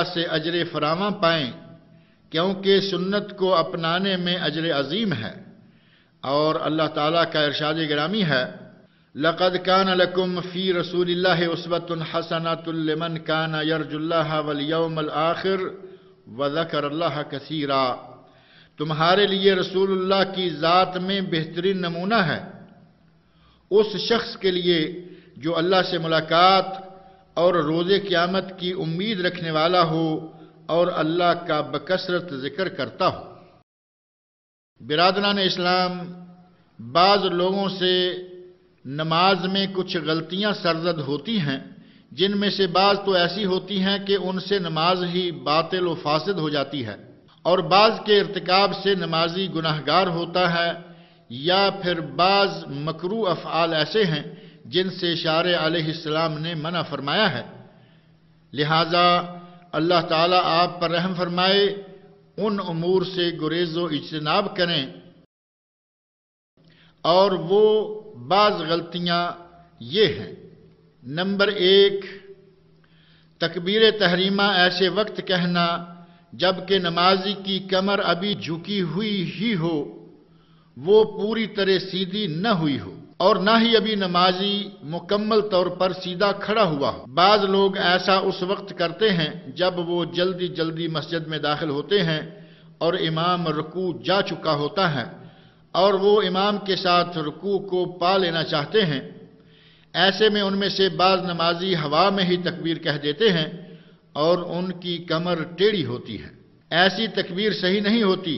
سے اجر فراواں پائیں، کیونکہ سنت کو اپنانے میں اجر عظیم ہے۔ اور اللہ تعالیٰ کا ارشاد گرامی ہے، لَقَدْ كَانَ لَكُمْ فِي رَسُولِ اللَّهِ أُسْوَةٌ حَسَنَةٌ لِمَنْ كَانَ يَرْجُو اللَّهَ وَالْيَوْمَ الْآخِرَ وَذَكَرَ اللَّهَ كَثِيرًا۔ تمہارے لیے رسول اللہ کی ذات میں بہترین نمونہ ہے اس شخص کے لیے جو اللہ سے ملاقات اور روز قیامت کی امید رکھنے والا ہو اور اللہ کا بکثرت ذکر کرتا ہو۔ برادران اسلام، بعض لوگوں سے نماز میں کچھ غلطیاں سرزد ہوتی ہیں، جن میں سے بعض تو ایسی ہوتی ہیں کہ ان سے نماز ہی باطل و فاسد ہو جاتی ہے، اور بعض کے ارتکاب سے نمازی گناہگار ہوتا ہے، یا پھر بعض مکروہ افعال ایسے ہیں جن سے شارع علیہ السلام نے منع فرمایا ہے۔ لہذا اللہ تعالیٰ آپ پر رحم فرمائے، ان امور سے گریز و اجتناب کریں۔ اور وہ بعض غلطیاں یہ ہیں: نمبر 1، تکبیر تحریمہ ایسے وقت کہنا جبکہ نمازی کی کمر ابھی جھکی ہوئی ہی ہو، وہ پوری طرح سیدھی نہ ہوئی ہو، اور نہ ہی ابھی نمازی مکمل طور پر سیدھا کھڑا ہوا ہو۔ بعض لوگ ایسا اس وقت کرتے ہیں جب وہ جلدی جلدی مسجد میں داخل ہوتے ہیں اور امام رکوع جا چکا ہوتا ہے، اور وہ امام کے ساتھ رکوع کو پا لینا چاہتے ہیں۔ ایسے میں ان میں سے بعض نمازی ہوا میں ہی تکبیر کہہ دیتے ہیں اور ان کی کمر ٹیڑھی ہوتی ہے۔ ایسی تکبیر صحیح نہیں ہوتی،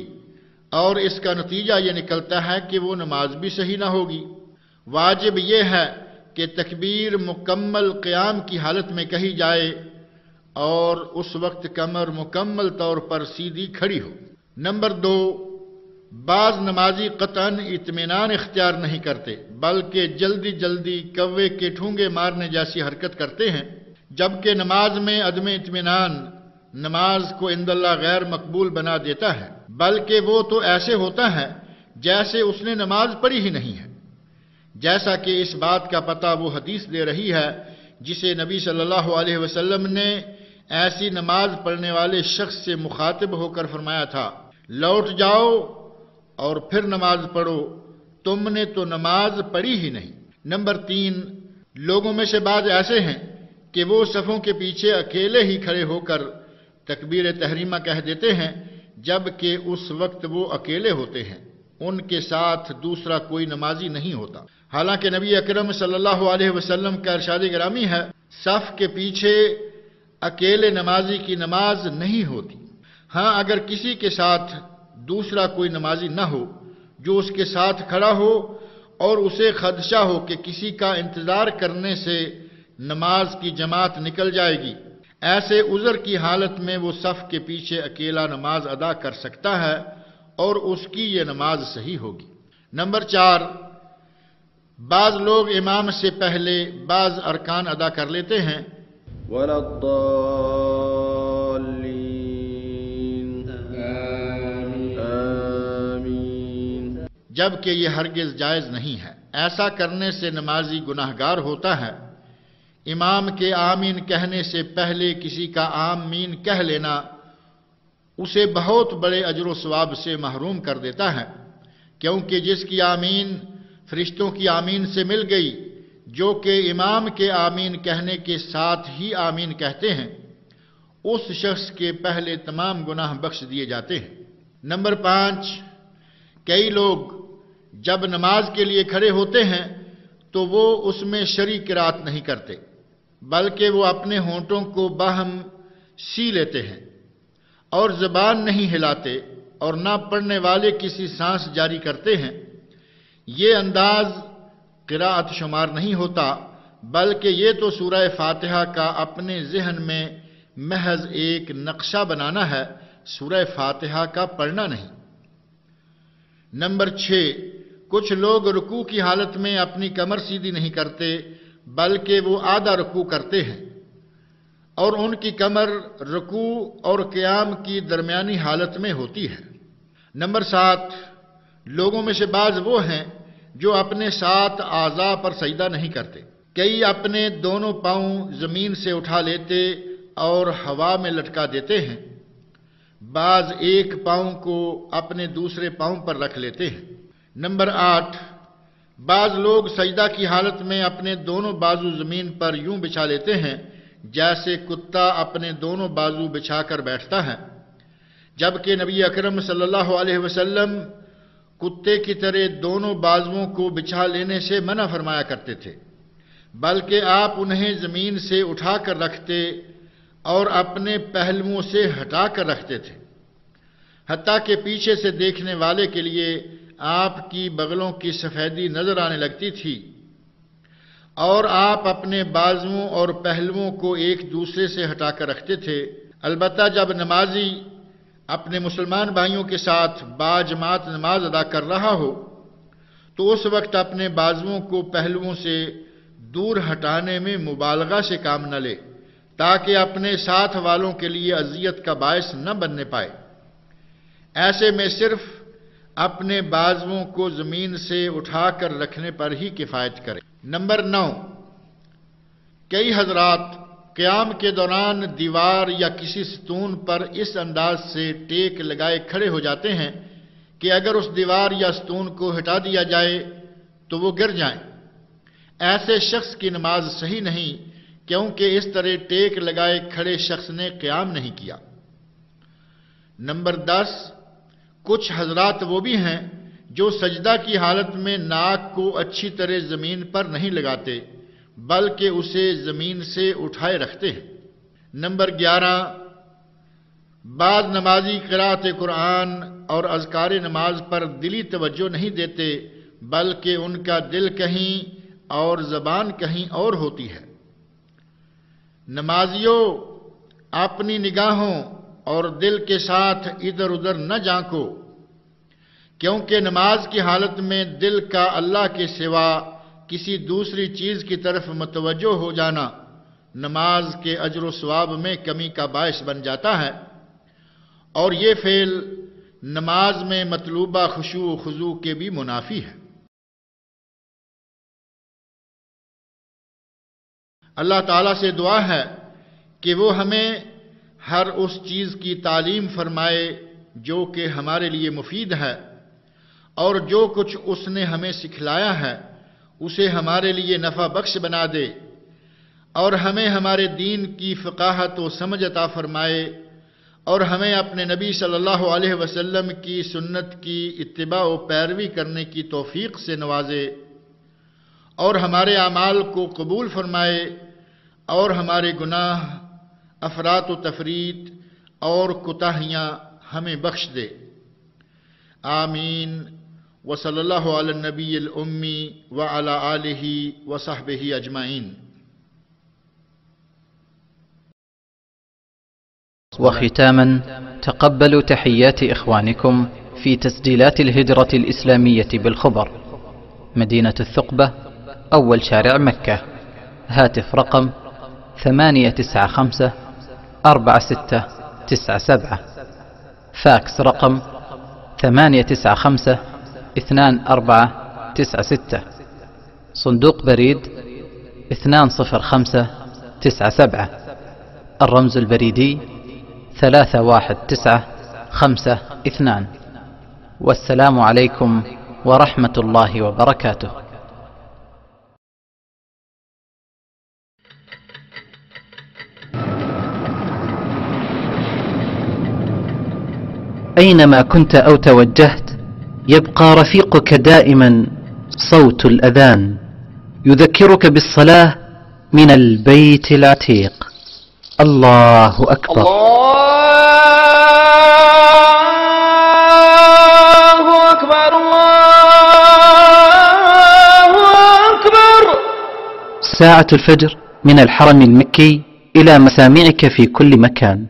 اور اس کا نتیجہ یہ نکلتا ہے کہ وہ نماز بھی صحیح نہ ہوگی۔ واجب یہ ہے کہ تکبیر مکمل قیام کی حالت میں کہی جائے اور اس وقت کمر مکمل طور پر سیدھی کھڑی ہو۔ نمبر 2، بعض نمازی قطعاً اطمینان اختیار نہیں کرتے، بلکہ جلدی جلدی کوے کے ٹھونگے مارنے جیسی حرکت کرتے ہیں، جبکہ نماز میں عدم اطمینان نماز کو عند اللہ غیر مقبول بنا دیتا ہے، بلکہ وہ تو ایسے ہوتا ہے جیسے اس نے نماز پڑھی ہی نہیں ہے۔ جیسا کہ اس بات کا پتہ وہ حدیث دے رہی ہے جسے نبی صلی اللہ علیہ وسلم نے ایسی نماز پڑھنے والے شخص سے مخاطب ہو کر فرمایا تھا، لوٹ جاؤ اور پھر نماز پڑھو، تم نے تو نماز پڑھی ہی نہیں۔ نمبر 3، لوگوں میں سے بعض ایسے ہیں کہ وہ صفوں کے پیچھے اکیلے ہی کھڑے ہو کر تکبیر تحریمہ کہہ دیتے ہیں، جبکہ اس وقت وہ اکیلے ہوتے ہیں، ان کے ساتھ دوسرا کوئی نمازی نہیں ہوتا۔ حالانکہ نبی اکرم صلی اللہ علیہ وسلم کا ارشاد گرامی ہے، صف کے پیچھے اکیلے نمازی کی نماز نہیں ہوتی۔ ہاں، اگر کسی کے ساتھ دوسرا کوئی نمازی نہ ہو جو اس کے ساتھ کھڑا ہو اور اسے خدشہ ہو کہ کسی کا انتظار کرنے سے نماز کی جماعت نکل جائے گی، ایسے عذر کی حالت میں وہ صف کے پیچھے اکیلا نماز ادا کر سکتا ہے اور اس کی یہ نماز صحیح ہوگی۔ نمبر 4، بعض لوگ امام سے پہلے بعض ارکان ادا کر لیتے ہیں، وَلَا الضَّالِّينَ آمین، جبکہ یہ ہرگز جائز نہیں ہے۔ ایسا کرنے سے نمازی گناہگار ہوتا ہے۔ امام کے آمین کہنے سے پہلے کسی کا آمین کہہ لینا اسے بہت بڑے اجر و ثواب سے محروم کر دیتا ہے، کیونکہ جس کی آمین فرشتوں کی آمین سے مل گئی، جو کہ امام کے آمین کہنے کے ساتھ ہی آمین کہتے ہیں، اس شخص کے پہلے تمام گناہ بخش دیے جاتے ہیں۔ نمبر 5، کئی لوگ جب نماز کے لیے کھڑے ہوتے ہیں تو وہ اس میں شرعی قرات نہیں کرتے، بلکہ وہ اپنے ہونٹوں کو باہم سی لیتے ہیں اور زبان نہیں ہلاتے اور نہ پڑھنے والے کسی سانس جاری کرتے ہیں۔ یہ انداز قراءت شمار نہیں ہوتا، بلکہ یہ تو سورہ فاتحہ کا اپنے ذہن میں محض ایک نقشہ بنانا ہے، سورہ فاتحہ کا پڑھنا نہیں۔ نمبر 6، کچھ لوگ رکوع کی حالت میں اپنی کمر سیدھی نہیں کرتے، بلکہ وہ آدھا رکوع کرتے ہیں اور ان کی کمر رکوع اور قیام کی درمیانی حالت میں ہوتی ہے۔ نمبر 7، لوگوں میں سے بعض وہ ہیں جو اپنے 7 اعضاء پر سجدہ نہیں کرتے۔ کئی اپنے دونوں پاؤں زمین سے اٹھا لیتے اور ہوا میں لٹکا دیتے ہیں، بعض ایک پاؤں کو اپنے دوسرے پاؤں پر رکھ لیتے ہیں۔ نمبر 8، بعض لوگ سجدہ کی حالت میں اپنے دونوں بازو زمین پر یوں بچھا لیتے ہیں جیسے کتا اپنے دونوں بازو بچھا کر بیٹھتا ہے، جبکہ نبی اکرم صلی اللہ علیہ وسلم کتے کی طرح دونوں بازوؤں کو بچھا لینے سے منع فرمایا کرتے تھے، بلکہ آپ انہیں زمین سے اٹھا کر رکھتے اور اپنے پہلوؤں سے ہٹا کر رکھتے تھے، حتیٰ کہ پیچھے سے دیکھنے والے کے لیے آپ کی بغلوں کی سفیدی نظر آنے لگتی تھی، اور آپ اپنے بازوؤں اور پہلوؤں کو ایک دوسرے سے ہٹا کر رکھتے تھے۔ البتہ جب نمازی اپنے مسلمان بھائیوں کے ساتھ باجماعت نماز ادا کر رہا ہو تو اس وقت اپنے بازوؤں کو پہلوؤں سے دور ہٹانے میں مبالغہ سے کام نہ لے، تاکہ اپنے ساتھ والوں کے لیے اذیت کا باعث نہ بننے پائے۔ ایسے میں صرف اپنے بازوؤں کو زمین سے اٹھا کر رکھنے پر ہی کفایت کرے۔ نمبر 9، کئی حضرات قیام کے دوران دیوار یا کسی ستون پر اس انداز سے ٹیک لگائے کھڑے ہو جاتے ہیں کہ اگر اس دیوار یا ستون کو ہٹا دیا جائے تو وہ گر جائیں۔ ایسے شخص کی نماز صحیح نہیں، کیونکہ اس طرح ٹیک لگائے کھڑے شخص نے قیام نہیں کیا۔ نمبر 10، کچھ حضرات وہ بھی ہیں جو سجدہ کی حالت میں ناک کو اچھی طرح زمین پر نہیں لگاتے بلکہ اسے زمین سے اٹھائے رکھتے ہیں۔ نمبر 11، بعض نمازی قرأت قرآن اور اذکار نماز پر دلی توجہ نہیں دیتے بلکہ ان کا دل کہیں اور زبان کہیں اور ہوتی ہے۔ نمازیوں، اپنی نگاہوں اور دل کے ساتھ ادھر ادھر نہ جھانکو، کیونکہ نماز کی حالت میں دل کا اللہ کے سوا کسی دوسری چیز کی طرف متوجہ ہو جانا نماز کے اجر و ثواب میں کمی کا باعث بن جاتا ہے، اور یہ فعل نماز میں مطلوبہ خشوع و خضوع کے بھی منافی ہے۔ اللہ تعالیٰ سے دعا ہے کہ وہ ہمیں ہر اس چیز کی تعلیم فرمائے جو کہ ہمارے لیے مفید ہے، اور جو کچھ اس نے ہمیں سکھلایا ہے اسے ہمارے لیے نفع بخش بنا دے، اور ہمیں ہمارے دین کی فقاہت و سمجھ عطا فرمائے، اور ہمیں اپنے نبی صلی اللہ علیہ وسلم کی سنت کی اتباع و پیروی کرنے کی توفیق سے نوازے، اور ہمارے اعمال کو قبول فرمائے، اور ہمارے گناہ، افراط و تفریط اور کوتاہیاں ہمیں بخش دے۔ آمین۔ وصلی اللہ علی النبی الامی وعلی آلہ وصحبہ اجمعین۔ وختاما، تقبلوا تحيات إخوانكم في تسجيلات الهجرة الإسلامية بالخبر، مدينة الثقبة، أول شارع مكة. هاتف رقم 895-4697. فاكس رقم 895-2496. صندوق بريد 20597. الرمز البريدي 31952. والسلام عليكم ورحمة الله وبركاته. أينما كنت أو توجهت يبقى رفيقك دائما صوت الأذان يذكرك بالصلاة من البيت العتيق. الله أكبر. الله أكبر. الله أكبر. ساعة الفجر من الحرم المكي إلى مسامعك في كل مكان.